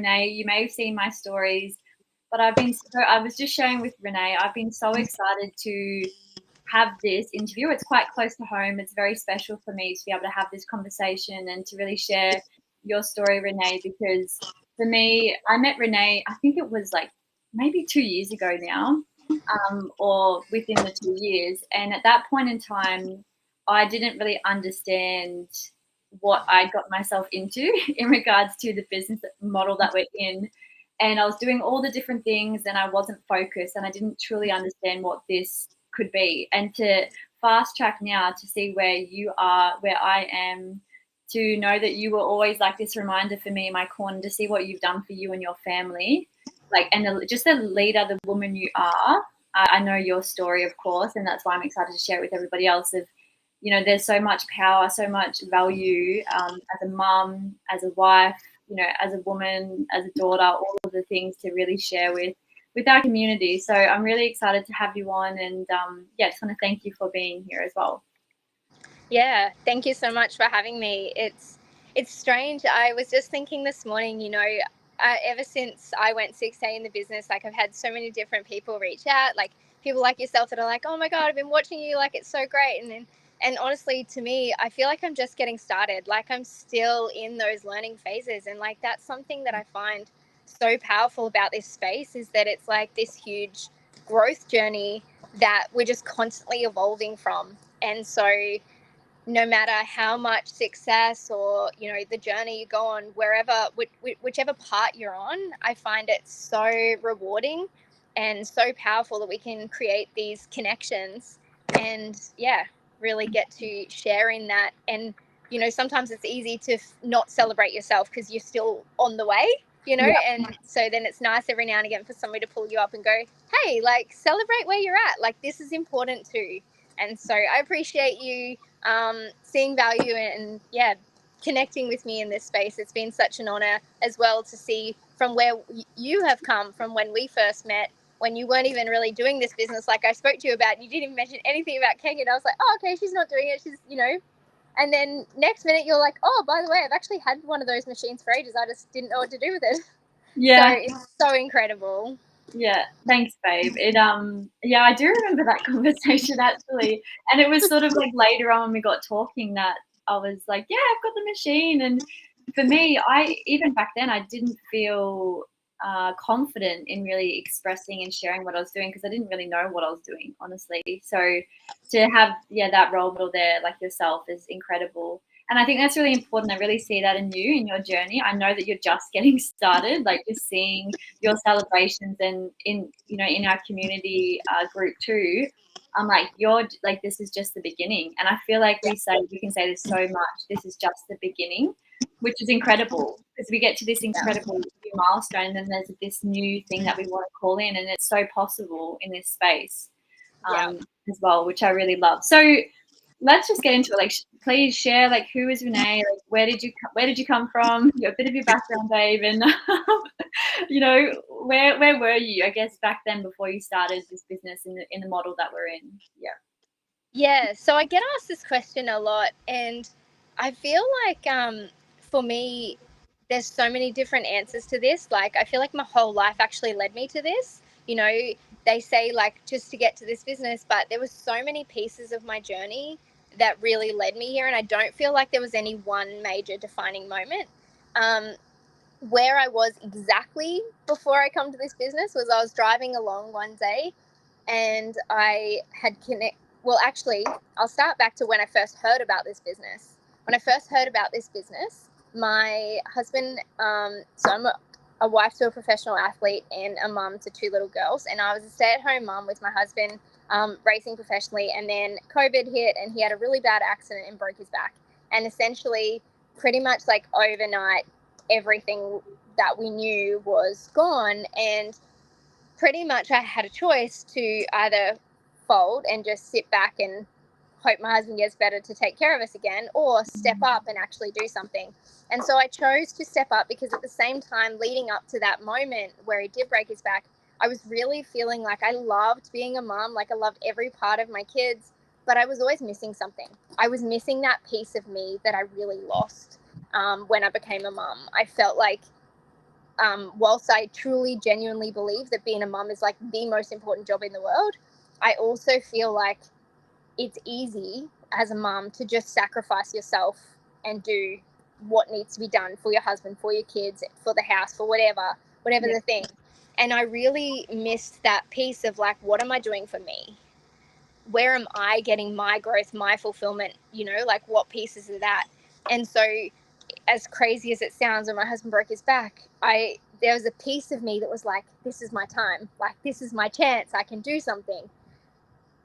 Renae. You may have seen my stories, but I was just sharing with Renae, I've been so excited to have this interview. It's quite close to home. It's very special for me to be able to have this conversation and to really share your story, Renae, because for me, I met Renae, I think it was like maybe 2 years ago now, or within the 2 years. And at that point in time, I didn't really understand what I got myself into in regards to the business model that we're in. And I was doing all the different things and I wasn't focused and I didn't truly understand what this could be. And to fast track now to see where you are, where I am, to know that you were always like this reminder for me in my corner, to see what you've done for you and your family, like, and just the leader, the woman you are. I know your story, of course, and that's why I'm excited to share it with everybody else. Of, there's so much power, so much value, as a mum, as a wife, as a woman, as a daughter, all of the things to really share with our community. So I'm really excited to have you on, and just want to thank you for being here as well. Yeah, thank you so much for having me. It's strange. I was just thinking this morning, ever since I went 6A in the business, like I've had so many different people reach out, like people like yourself that are like, oh my God, I've been watching you, like it's so great. And honestly, to me, I feel like I'm just getting started. Like I'm still in those learning phases. And like that's something that I find so powerful about this space, is that it's like this huge growth journey that we're just constantly evolving from. And so no matter how much success or the journey you go on, whichever part you're on, I find it so rewarding and so powerful that we can create these connections and really get to share in that. And sometimes it's easy to not celebrate yourself because you're still on the way, and so then it's nice every now and again for somebody to pull you up and go, hey, like celebrate where you're at, like this is important too. And so I appreciate you seeing value and connecting with me in this space. It's been such an honor as well to see from where you have come from when we first met, when you weren't even really doing this business like I spoke to you about. You didn't even mention anything about cake, and I was like, oh, okay, she's not doing it. She's, and then next minute you're like, oh, by the way, I've actually had one of those machines for ages. I just didn't know what to do with it. Yeah. So it's so incredible. Yeah, thanks, babe. I do remember that conversation actually, and it was sort of like later on when we got talking that I was like, yeah, I've got the machine. And for me, even back then I didn't feel confident in really expressing and sharing what I was doing because I didn't really know what I was doing, honestly. So to have that role model there like yourself is incredible. And I think that's really important. I really see that in you, in your journey. I know that you're just getting started, like just seeing your celebrations and in our community group too. I'm like, you're like, this is just the beginning. And I feel like we can say this so much. This is just the beginning, which is incredible because we get to this incredible new milestone, and then there's this new thing that we want to call in, and it's so possible in this space as well, which I really love. So let's just get into it. Like, please share, like, who is Renae? Like, where did you come from? A bit of your background, babe, and where were you? I guess back then before you started this business in the model that we're in. Yeah. So I get asked this question a lot, and I feel like for me, there's so many different answers to this. Like, I feel like my whole life actually led me to this. They say like just to get to this business, but there was so many pieces of my journey that really led me here, and I don't feel like there was any one major defining moment. Where I was exactly before I come to this business was I was driving along one day, and I had well, actually, I'll start back to when I first heard about this business. When I first heard about this business, my husband, so I'm a wife to a professional athlete and a mum to two little girls. And I was a stay-at-home mum with my husband, racing professionally. And then COVID hit and he had a really bad accident and broke his back. And essentially, pretty much like overnight, everything that we knew was gone. And pretty much I had a choice to either fold and just sit back and hope my husband gets better to take care of us again, or step up and actually do something. And so I chose to step up because at the same time, leading up to that moment where he did break his back, I was really feeling like I loved being a mom, like I loved every part of my kids, but I was always missing something. I was missing that piece of me that I really lost when I became a mom. I felt like whilst I truly, genuinely believe that being a mum is like the most important job in the world, I also feel like it's easy as a mum to just sacrifice yourself and do what needs to be done for your husband, for your kids, for the house, for whatever the thing. And I really missed that piece of like, what am I doing for me? Where am I getting my growth, my fulfillment, like what pieces of that? And so as crazy as it sounds, when my husband broke his back, there was a piece of me that was like, this is my time. Like, this is my chance. I can do something.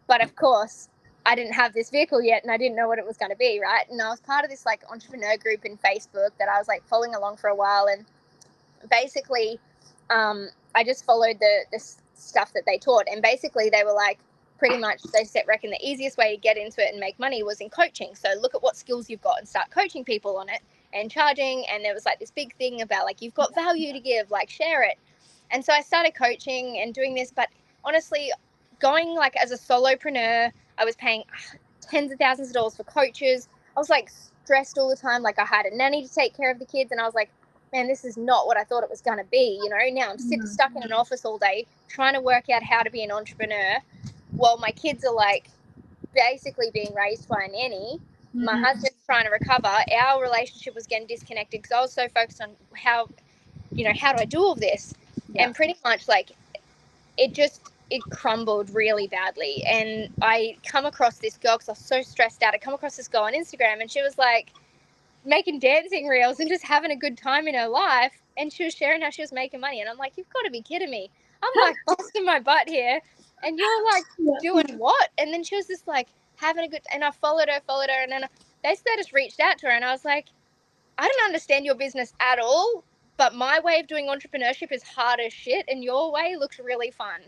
But of course, I didn't have this vehicle yet and I didn't know what it was going to be, right? And I was part of this like entrepreneur group in Facebook that I was like following along for a while. And basically, I just followed the stuff that they taught. And basically they were like, pretty much they reckon the easiest way to get into it and make money was in coaching. So look at what skills you've got and start coaching people on it and charging. And there was like this big thing about like, you've got value to give, like share it. And so I started coaching and doing this, but honestly, going like as a solopreneur, I was paying tens of thousands of dollars for coaches. I was like stressed all the time. Like I had a nanny to take care of the kids. And I was like, man, this is not what I thought it was going to be. Now I'm stuck in an office all day trying to work out how to be an entrepreneur while my kids are like basically being raised by a nanny. My husband's trying to recover. Our relationship was getting disconnected because I was so focused on how do I do all this? And pretty much like it crumbled really badly. And I come across this girl because I was so stressed out. I come across this girl on Instagram and she was like making dancing reels and just having a good time in her life. And she was sharing how she was making money. And I'm like, you've got to be kidding me. I'm like busting my butt here. And you're like doing what? And then she was just like having a good, and I followed her. And then they just reached out to her. And I was like, I don't understand your business at all, but my way of doing entrepreneurship is hard as shit. And your way looks really fun.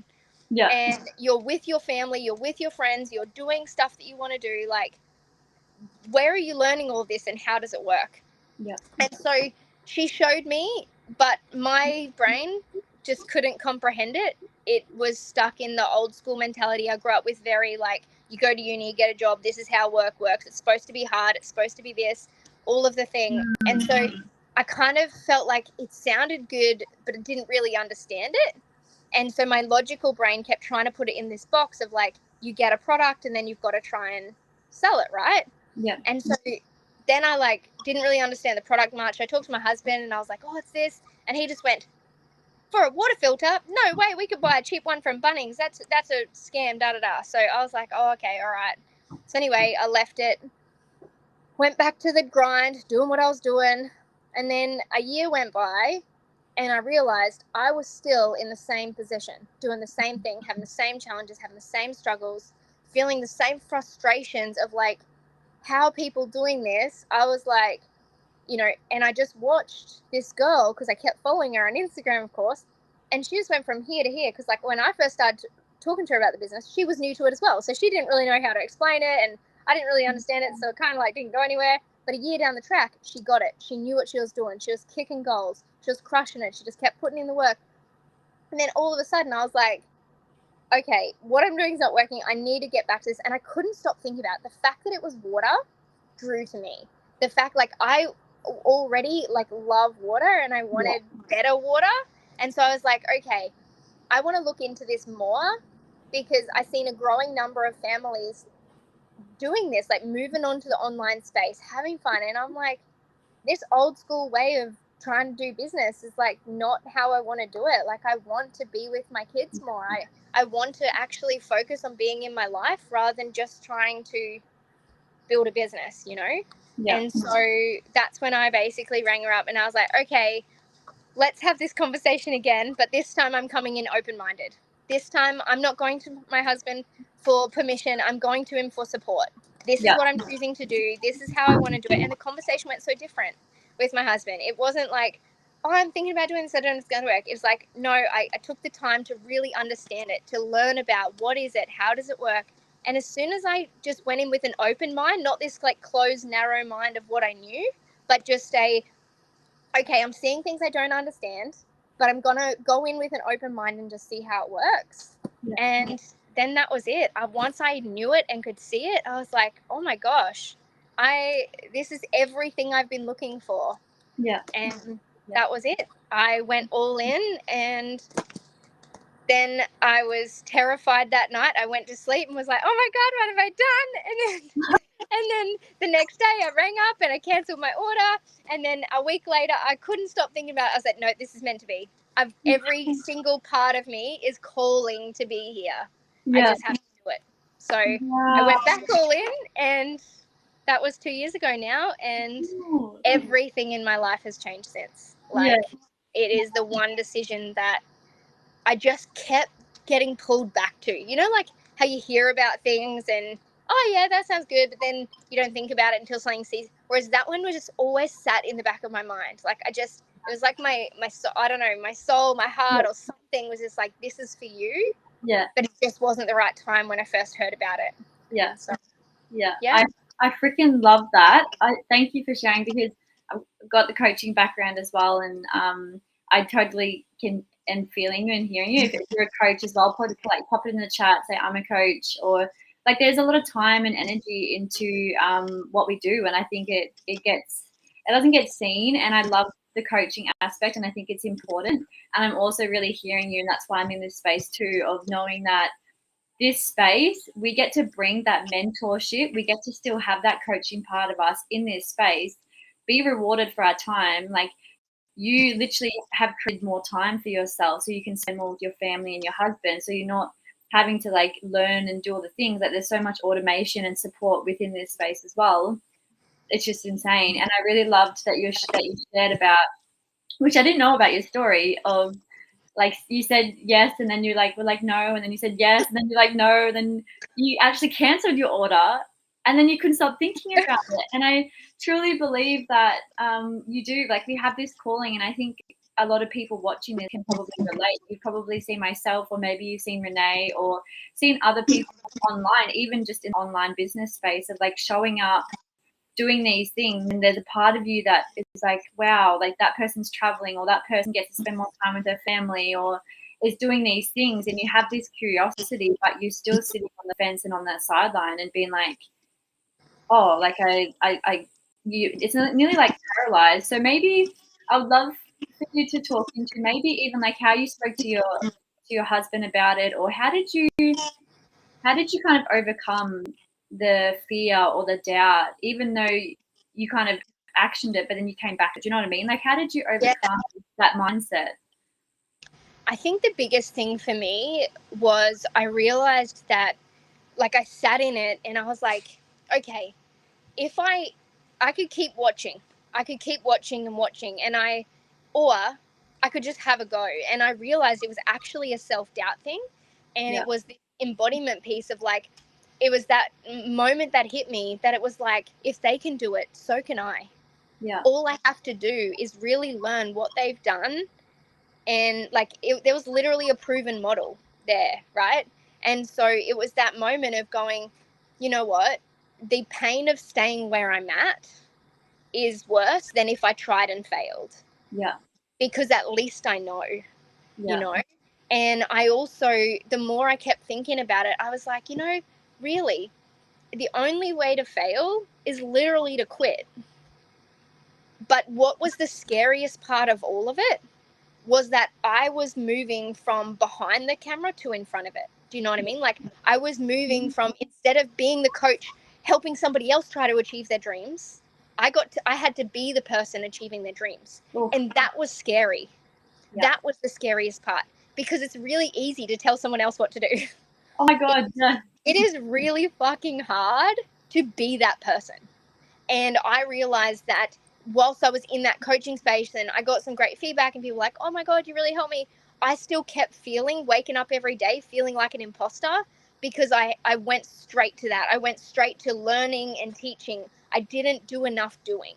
Yeah. And you're with your family, you're with your friends, you're doing stuff that you want to do. Like, where are you learning all this and how does it work? Yeah. And so she showed me, but my brain just couldn't comprehend it. It was stuck in the old school mentality. I grew up with very like, you go to uni, you get a job, this is how work works. It's supposed to be hard. It's supposed to be this, all of the thing. And so I kind of felt like it sounded good, but it didn't really understand it. And so my logical brain kept trying to put it in this box of like, you get a product and then you've got to try and sell it, right? Yeah. And so then I like didn't really understand the product much. I talked to my husband and I was like, oh, it's this. And he just went, for a water filter? No way, we could buy a cheap one from Bunnings. That's a scam, da-da-da. So I was like, oh, okay, all right. So anyway, I left it, went back to the grind, doing what I was doing. And then a year went by and I realized I was still in the same position, doing the same thing, having the same challenges, having the same struggles, feeling the same frustrations of like, how are people doing this? I was like, and I just watched this girl because I kept following her on Instagram, of course, and she just went from here to here because like when I first started talking to her about the business, she was new to it as well. So she didn't really know how to explain it and I didn't really understand it. So it kind of like didn't go anywhere. But a year down the track, she got it. She knew what she was doing. She was kicking goals. She was crushing it. She just kept putting in the work. And then all of a sudden I was like, okay, what I'm doing is not working. I need to get back to this. And I couldn't stop thinking about it. The fact that it was water drew to me. The fact like I already like love water and I wanted better water. And so I was like, okay, I want to look into this more because I've seen a growing number of families doing this, like moving on to the online space, having fun. And I'm like, this old school way of trying to do business is like not how I want to do it. Like I want to be with my kids more. I want to actually focus on being in my life rather than just trying to build a business, Yeah. And so that's when I basically rang her up and I was like, okay, let's have this conversation again. But this time I'm coming in open-minded. This time I'm not going to my husband for permission. I'm going to him for support. This is what I'm choosing to do. This is how I want to do it. And the conversation went so different with my husband. It wasn't like, oh, I'm thinking about doing this. I don't know if it's going to work. It's like, no, I took the time to really understand it, to learn about what is it, how does it work. And as soon as I just went in with an open mind, not this like closed, narrow mind of what I knew, but just okay, I'm seeing things I don't understand, but I'm going to go in with an open mind and just see how it works. Yeah. And then that was it. Once I knew it and could see it, I was like, oh my gosh, this is everything I've been looking for. Yeah. And that was it. I went all in, and then I was terrified that night. I went to sleep and was like, oh my God, what have I done? And then the next day I rang up and I cancelled my order. And then a week later, I couldn't stop thinking about it. I was like, no, this is meant to be. Every single part of me is calling to be here. I Yeah. just have to do it. So I Wow. went back all in, and that was 2 years ago now. And everything in my life has changed since. Like, it is the one decision that I just kept getting pulled back to. You know, like how you hear about things and, oh yeah, that sounds good, but then you don't think about it until something sees. Whereas that one was just always sat in the back of my mind. Like it was like my soul, I don't know, my soul, my heart, or something was just like, this is for you. Yeah. But it just wasn't the right time when I first heard about it. Yeah. So, yeah. yeah. I freaking love that. I thank you for sharing, because I've got the coaching background as well, and I totally can and feeling you and hearing you. If you're a coach as well, probably like pop it in the chat, say I'm a coach, or like there's a lot of time and energy into what we do, and I think it doesn't get seen, and I love the coaching aspect, and I think it's important. And I'm also really hearing you, and that's why I'm in this space too, of knowing that this space, we get to bring that mentorship, we get to still have that coaching part of us in this space, be rewarded for our time. Like, you literally have created more time for yourself so you can spend more with your family and your husband, so you're not having to like learn and do all the things. Like, there's so much automation and support within this space as well. It's just insane. And I really loved that you shared about, which I didn't know about your story of, like, you said yes, and then you like were like no, and then you said yes, and then you're like no, and then you actually cancelled your order, and then you couldn't stop thinking about it. And I truly believe that you do, like, we have this calling, and I think a lot of people watching this can probably relate. You've probably seen myself, or maybe you've seen Renae, or seen other people online, even just in the online business space, of like showing up, doing these things, and there's a part of you that is like, wow, like that person's traveling, or that person gets to spend more time with their family, or is doing these things, and you have this curiosity, but you're still sitting on the fence and on that sideline and being like, oh, like it's nearly like paralyzed. So maybe I would love for you to talk into maybe even like how you spoke to your husband about it, or how did you kind of overcome the fear or the doubt, even though you kind of actioned it, but then you came back? Do you know what I mean? Like, how did you overcome that mindset? I think the biggest thing for me was I realized that, like, I sat in it and I was like, okay, if I could keep watching, and watching, and or I could just have a go. And I realized it was actually a self-doubt thing. And it was the embodiment piece of, like, it was that moment that hit me, that it was like, if they can do it, so can I. Yeah. All I have to do is really learn what they've done. And like, there was literally a proven model there, right? And so it was that moment of going, you know what? The pain of staying where I'm at is worse than if I tried and failed. Yeah. Because at least I know, Yeah. you know? And I also, the more I kept thinking about it, I was like, you know, really, the only way to fail is literally to quit. But what was the scariest part of all of it was that I was moving from behind the camera to in front of it. Do you know what I mean? Like, I was moving from, instead of being the coach helping somebody else try to achieve their dreams, I had to be the person achieving their dreams. Oof. And that was scary. Yeah. That was the scariest part, because it's really easy to tell someone else what to do. Oh my God. Yeah. It is really fucking hard to be that person. And I realized that whilst I was in that coaching space and I got some great feedback and people were like, oh my God, you really helped me, I still kept waking up every day feeling like an imposter, because I went straight to that. I went straight to learning and teaching. I didn't do enough doing.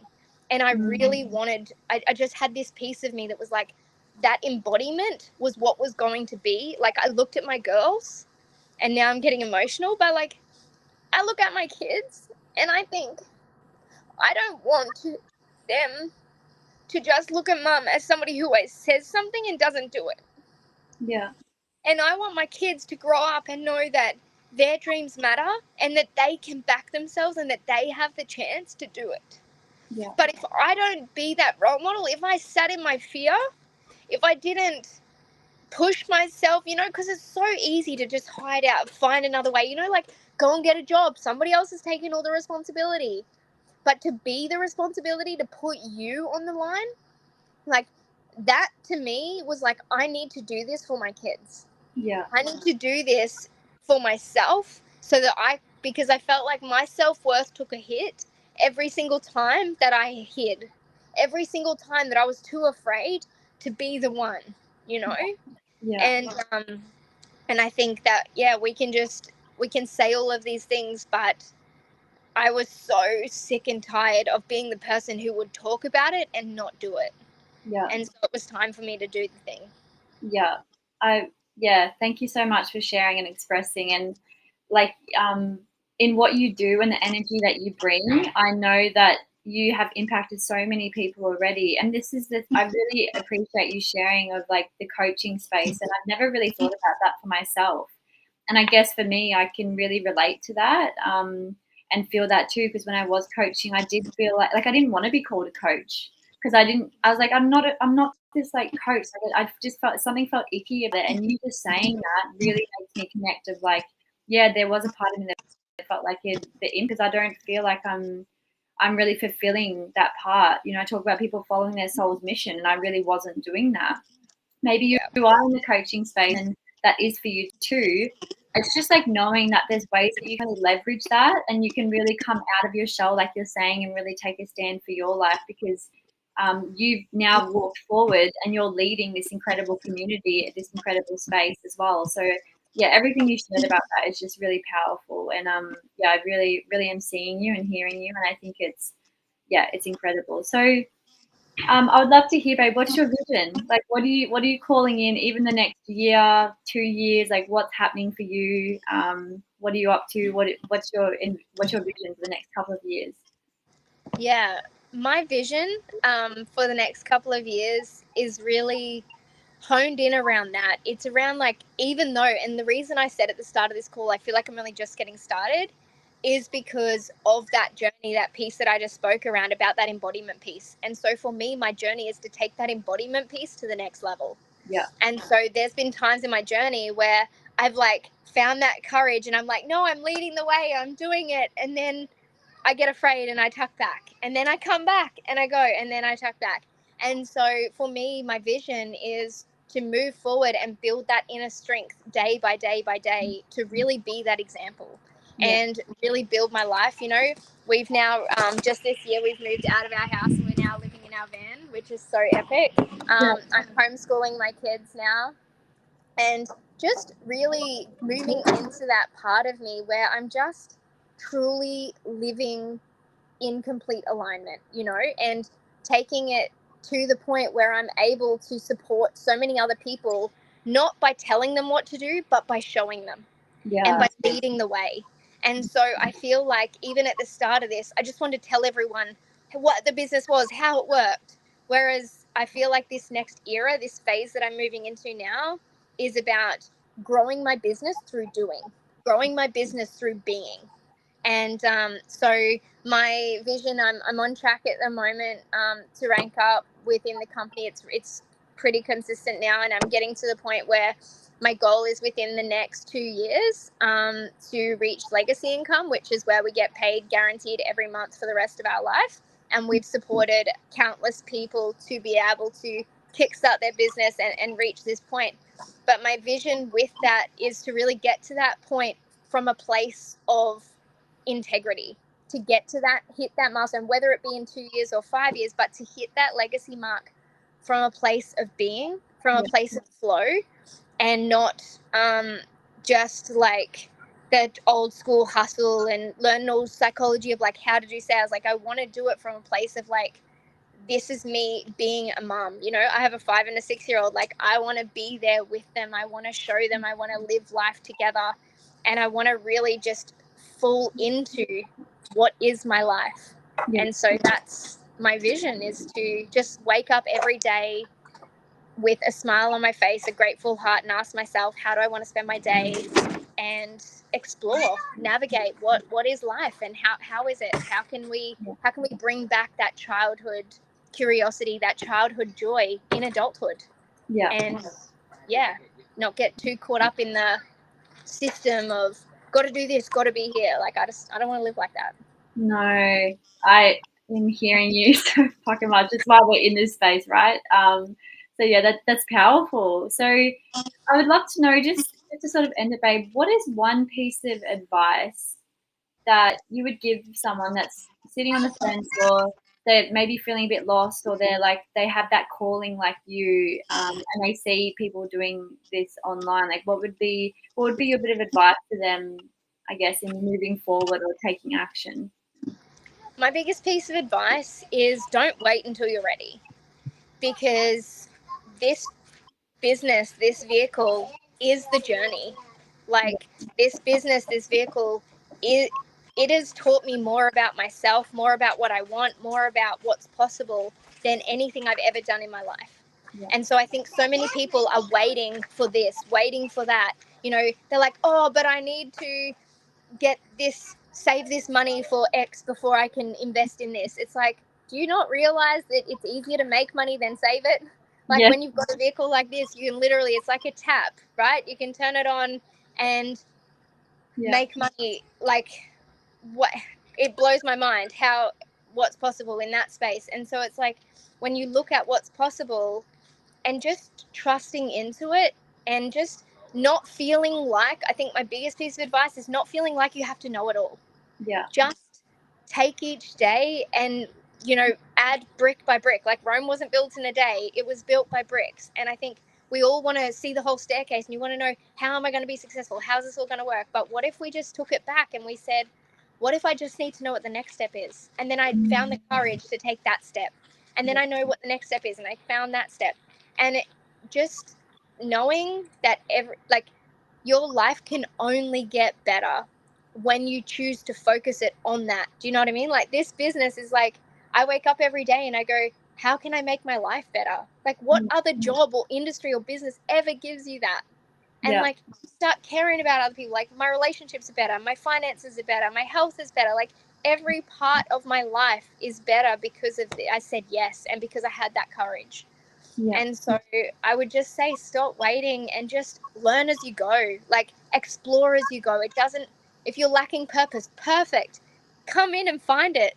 And I really wanted, I just had this piece of me that was like, that embodiment was what was going to be. Like, I looked at my girls, and now I'm getting emotional, but like, I look at my kids and I think, I don't want them to just look at mum as somebody who always says something and doesn't do it. Yeah. And I want my kids to grow up and know that their dreams matter, and that they can back themselves, and that they have the chance to do it. Yeah. But if I don't be that role model, if I sat in my fear, if I didn't push myself, you know, because it's so easy to just hide out, find another way, you know, like go and get a job. Somebody else is taking all the responsibility. But to be the responsibility to put you on the line, like that to me was like, I need to do this for my kids. Yeah. I need to do this for myself so that because I felt like my self-worth took a hit every single time that I hid, every single time that I was too afraid to be the one, you know? Yeah. And I think that, yeah, we can say all of these things, but I was so sick and tired of being the person who would talk about it and not do it. Yeah. And so it was time for me to do the thing. Yeah. Thank you so much for sharing and expressing, and like in what you do and the energy that you bring, I know that you have impacted so many people already. And this is I really appreciate you sharing of like the coaching space, and I've never really thought about that for myself. And I guess for me, I can really relate to that, and feel that too, because when I was coaching, I did feel like I didn't want to be called a coach, because I was like, I'm not this like coach. Like, I just something felt icky about it. And you just saying that really makes me connect of like, yeah, there was a part of me that felt like because I don't feel like I'm really fulfilling that part. You know, I talk about people following their soul's mission, and I really wasn't doing that. Maybe you are in the coaching space and that is for you too. It's just like knowing that there's ways that you can leverage that, and you can really come out of your shell, like you're saying, and really take a stand for your life, because you've now walked forward and you're leading this incredible community, this incredible space as well. So yeah, everything you shared about that is just really powerful. And yeah, I really, really am seeing you and hearing you, and I think it's incredible. So I would love to hear, babe, what's your vision? Like, what are you calling in even the next year, 2 years? Like, what's happening for you? What are you up to? What's your vision for the next couple of years? Yeah, my vision for the next couple of years is really honed in around that. It's around like, even though, and the reason I said at the start of this call, I feel like I'm only just getting started, is because of that journey, that piece that I just spoke around about, that embodiment piece. And so for me, my journey is to take that embodiment piece to the next level. Yeah. And so there's been times in my journey where I've like found that courage and I'm like, no, I'm leading the way, I'm doing it. And then I get afraid and I tuck back, and then I come back and I go, and then I tuck back. And so for me, my vision is to move forward and build that inner strength day by day by day to really be that example and really build my life. You know, we've now, just this year, we've moved out of our house and we're now living in our van, which is so epic. I'm homeschooling my kids now, and just really moving into that part of me where I'm just truly living in complete alignment, you know, and taking it to the point where I'm able to support so many other people, not by telling them what to do, but by showing them and by leading the way. And so I feel like even at the start of this, I just wanted to tell everyone what the business was, how it worked. Whereas I feel like this next era, this phase that I'm moving into now, is about growing my business through doing, growing my business through being. And so my vision, I'm on track at the moment to rank up within the company. It's pretty consistent now, and I'm getting to the point where my goal is within the next 2 years to reach legacy income, which is where we get paid guaranteed every month for the rest of our life. And we've supported countless people to be able to kickstart their business and reach this point. But my vision with that is to really get to that point from a place of integrity, to get to that, hit that milestone, whether it be in 2 years or 5 years, but to hit that legacy mark from a place of being, from a place of flow, and not just like that old school hustle and learn all psychology of like how to do sales. Like I want to do it from a place of like, this is me being a mom. You know, I have a 5 and a 6-year-old. Like I want to be there with them. I want to show them. I want to live life together. And I want to really just fall into what is my life. And so that's my vision, is to just wake up every day with a smile on my face, a grateful heart, and ask myself, how do I want to spend my day, and explore, navigate what is life, and how is it? How can we bring back that childhood curiosity, that childhood joy in adulthood? Yeah. and not get too caught up in the system of got to do this, got to be here. Like I don't want to live like that. No, I am hearing you so fucking much. It's why we're in this space, right? So yeah, that's powerful. So I would love to know, just to sort of end it, babe, what is one piece of advice that you would give someone that's sitting on the fence, or they're maybe feeling a bit lost, or they're like they have that calling like you, and they see people doing this online? Like, what would be a bit of advice to them, I guess, in moving forward or taking action? My biggest piece of advice is don't wait until you're ready, because this business, this vehicle is the journey. Like this business, this vehicle, it has taught me more about myself, more about what I want, more about what's possible than anything I've ever done in my life. Yeah. And so I think so many people are waiting for this, waiting for that. You know, they're like, oh, but I need to get this, save this money for X before I can invest in this. It's like, do you not realize that it's easier to make money than save it? Like Yes. when you've got a vehicle like this, you can literally, it's like a tap, right? You can turn it on and make money. Like what, it blows my mind what's possible in that space. And so it's like when you look at what's possible and just trusting into it, and just not feeling like, I think my biggest piece of advice is not feeling like you have to know it all. Yeah. Just take each day and, add brick by brick. Like Rome wasn't built in a day, it was built by bricks. And I think we all want to see the whole staircase, and you want to know, how am I going to be successful? How's this all going to work? But what if we just took it back and we said, what if I just need to know what the next step is? And then I found the courage to take that step. And then I know what the next step is, and I found that step. And just knowing that your life can only get better when you choose to focus it on that. Do you know what I mean? Like this business is like, I wake up every day and I go, how can I make my life better? Like what other job or industry or business ever gives you that? And like start caring about other people. Like my relationships are better, my finances are better, my health is better. Like every part of my life is better because I said yes, and because I had that courage. Yeah. And so I would just say, stop waiting and just learn as you go, like explore as you go. It doesn't, if you're lacking purpose, perfect. Come in and find it,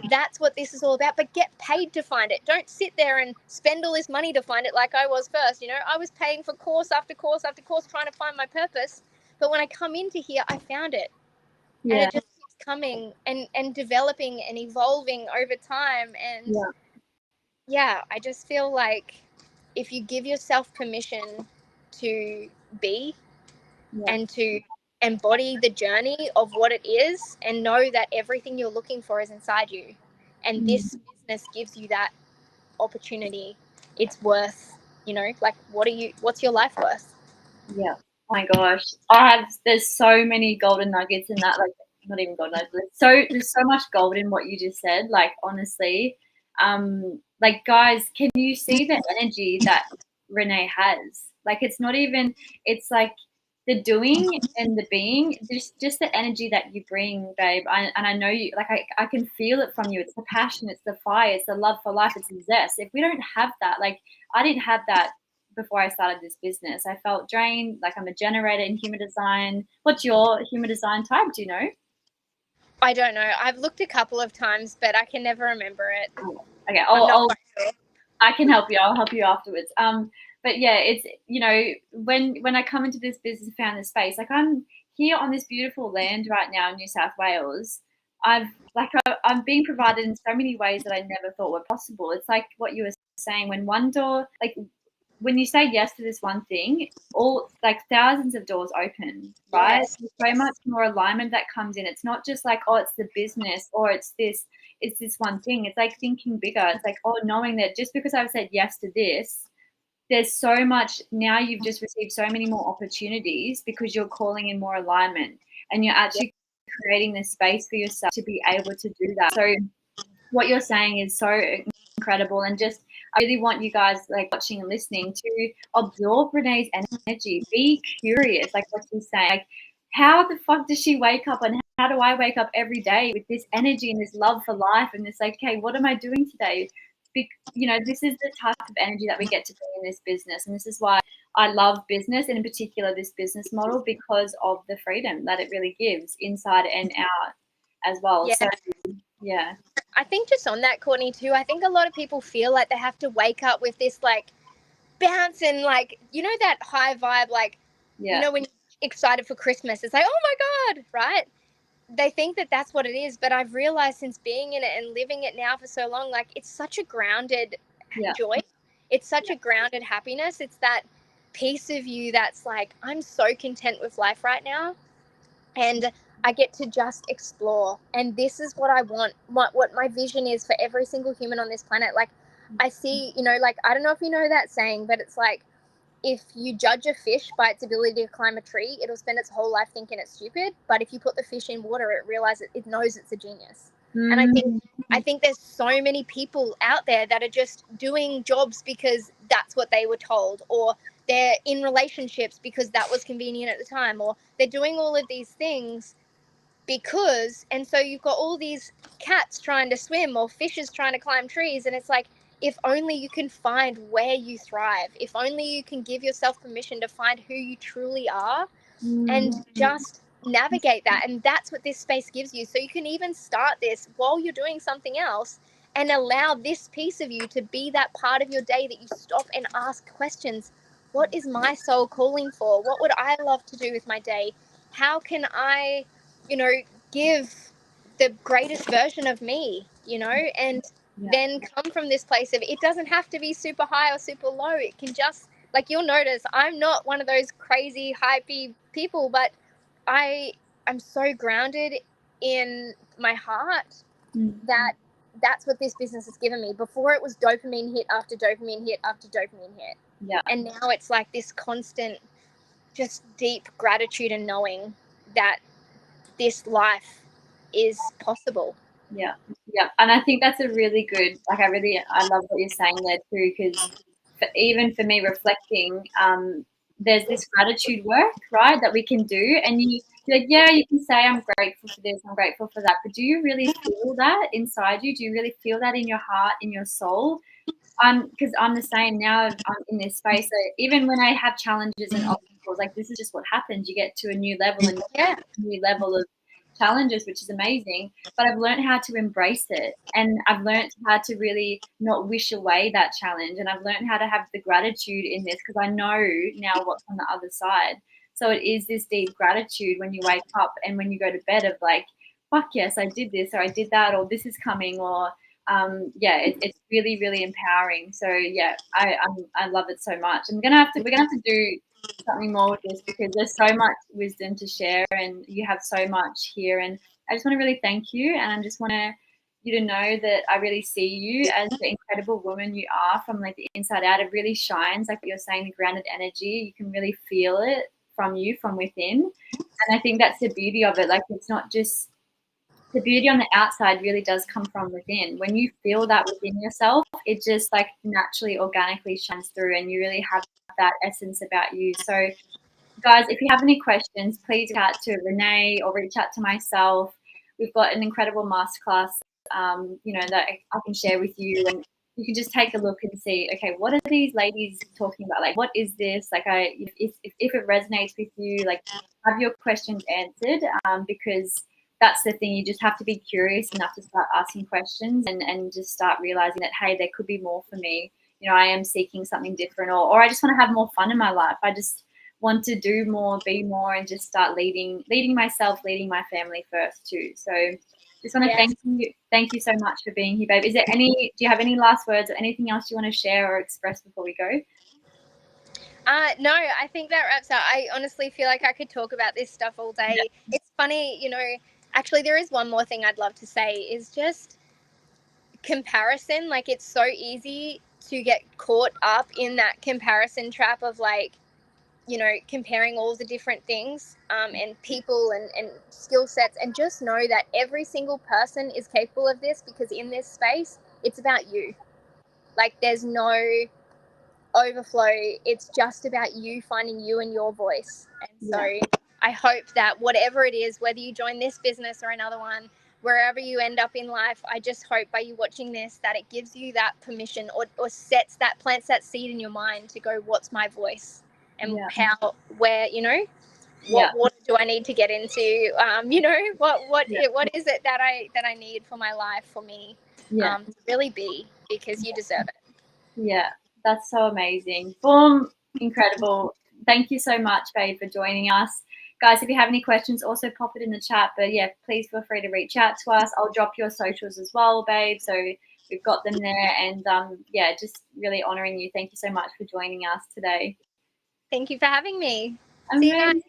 that's what this is all about, but get paid to find it. Don't sit there and spend all this money to find it like I was first. I was paying for course after course after course trying to find my purpose. But when I come into here, I found it. And it just keeps coming and developing and evolving over time. And I just feel like if you give yourself permission to be and to embody the journey of what it is, and know that everything you're looking for is inside you, and this business gives you that opportunity, it's worth, like what's your life worth? Yeah. Oh my gosh. There's so many golden nuggets in that, like not even golden nuggets. There's so much gold in what you just said. Like honestly, like guys, can you see the energy that Renae has? Like it's not even, it's like the doing and the being, just the energy that you bring, babe. And I know you, like I can feel it from you. It's the passion, it's the fire, it's the love for life, it's the zest. If we don't have that, like I didn't have that before I started this business. I felt drained, like I'm a generator in human design. What's your human design type? Do you know? I don't know. I've looked a couple of times, but I can never remember it. Okay, I'm not quite sure. I can help you. I'll help you afterwards. But yeah, it's when I come into this business and found this space, like I'm here on this beautiful land right now in New South Wales. I'm being provided in so many ways that I never thought were possible. It's like what you were saying, when one door, like when you say yes to this one thing, all like thousands of doors open, right? Yes. There's so much more alignment that comes in. It's not just like, oh, it's the business or it's this one thing. It's like thinking bigger. It's like, oh, knowing that just because I've said yes to this, there's so much now. You've just received so many more opportunities because you're calling in more alignment, and you're actually creating this space for yourself to be able to do that. So what you're saying is so incredible, and just I really want you guys like watching and listening to absorb Renae's energy. Be curious, like what she's saying. Like, how the fuck does she wake up, and how do I wake up every day with this energy and this love for life and this like, okay, what am I doing today? this is the type of energy that we get to bring in this business, and this is why I love business, and in particular this business model, because of the freedom that it really gives inside and out as well. Yeah. So yeah. I think just on that, Courtney, too, I think a lot of people feel like they have to wake up with this like bounce and like, that high vibe, like, when you're excited for Christmas, it's like, oh my God, right? They think that that's what it is. But I've realized since being in it and living it now for so long, like it's such a grounded joy. It's such a grounded happiness. It's that piece of you that's like, I'm so content with life right now. And I get to just explore. And this is what I want, what my vision is for every single human on this planet. Like I see, like, I don't know if you know that saying, but it's like, if you judge a fish by its ability to climb a tree, it'll spend its whole life thinking it's stupid. But if you put the fish in water, it knows it's a genius. And I think there's so many people out there that are just doing jobs because that's what they were told, or they're in relationships because that was convenient at the time, or they're doing all of these things because, and so you've got all these cats trying to swim or fishes trying to climb trees, and it's like, if only you can find where you thrive, if only you can give yourself permission to find who you truly are and just navigate that. And that's what this space gives you. So you can even start this while you're doing something else and allow this piece of you to be that part of your day that you stop and ask questions. What is my soul calling for? What would I love to do with my day? How can I, give the greatest version of me, and then come from this place of, it doesn't have to be super high or super low. It can just, like, you'll notice I'm not one of those crazy hypey people, but I'm so grounded in my heart that that's what this business has given me. Before, it was dopamine hit after dopamine hit after dopamine hit. Yeah. And now it's like this constant, just deep gratitude and knowing that this life is possible. Yeah. And I think that's a really good, like, I love what you're saying there too, because even for me reflecting, there's this gratitude work, right, that we can do. And you're like, yeah, you can say, I'm grateful for this, I'm grateful for that. But do you really feel that inside you? Do you really feel that in your heart, in your soul? Because I'm the same now. I'm in this space. So even when I have challenges and obstacles, like, this is just what happens. You get to a new level and a new level of challenges, which is amazing. But I've learned how to embrace it, and I've learned how to really not wish away that challenge, and I've learned how to have the gratitude in this, because I know now what's on the other side. So it is this deep gratitude when you wake up and when you go to bed, of like, fuck yes, I did this, or I did that, or this is coming, or it's really, really empowering. So yeah, I love it so much. We're gonna have to do something more with this, because there's so much wisdom to share, and you have so much here. And I just want to really thank you, and I just want you to know that I really see you as the incredible woman you are from, like, the inside out. It really shines, like what you're saying, the grounded energy. You can really feel it from you, from within. And I think that's the beauty of it. Like, it's not just the beauty on the outside, really does come from within. When you feel that within yourself, it just, like, naturally, organically shines through, and you really have that essence about you. So guys, if you have any questions, please reach out to Renae or reach out to myself. We've got an incredible masterclass, that I can share with you, and you can just take a look and see, okay, what are these ladies talking about? Like, what is this? Like, if it resonates with you, like, have your questions answered, because that's the thing. You just have to be curious enough to start asking questions, and just start realizing that, hey, there could be more for me. I am seeking something different, or I just want to have more fun in my life. I just want to do more, be more, and just start leading myself, leading my family first too. So just want to thank you so much for being here, babe. Do you have any last words or anything else you want to share or express before we go? No, I think that wraps up. I honestly feel like I could talk about this stuff all day. Yeah. It's funny, actually there is one more thing I'd love to say, is just comparison. Like, it's so easy to get caught up in that comparison trap of, like, comparing all the different things, and people and skill sets, and just know that every single person is capable of this, because in this space, it's about you. Like, there's no overflow. It's just about you finding you and your voice. And so I hope that whatever it is, whether you join this business or another one, wherever you end up in life, I just hope by you watching this that it gives you that permission, or plants that seed in your mind to go, what's my voice, and where, what water do I need to get into? What is it that I need for my life, for me, to really be, because you deserve it. Yeah, that's so amazing. Boom, incredible. Thank you so much, babe, for joining us. Guys, if you have any questions, also pop it in the chat. But yeah, please feel free to reach out to us. I'll drop your socials as well, babe. So we've got them there. And yeah, just really honoring you. Thank you so much for joining us today. Thank you for having me. Amazing. See you guys.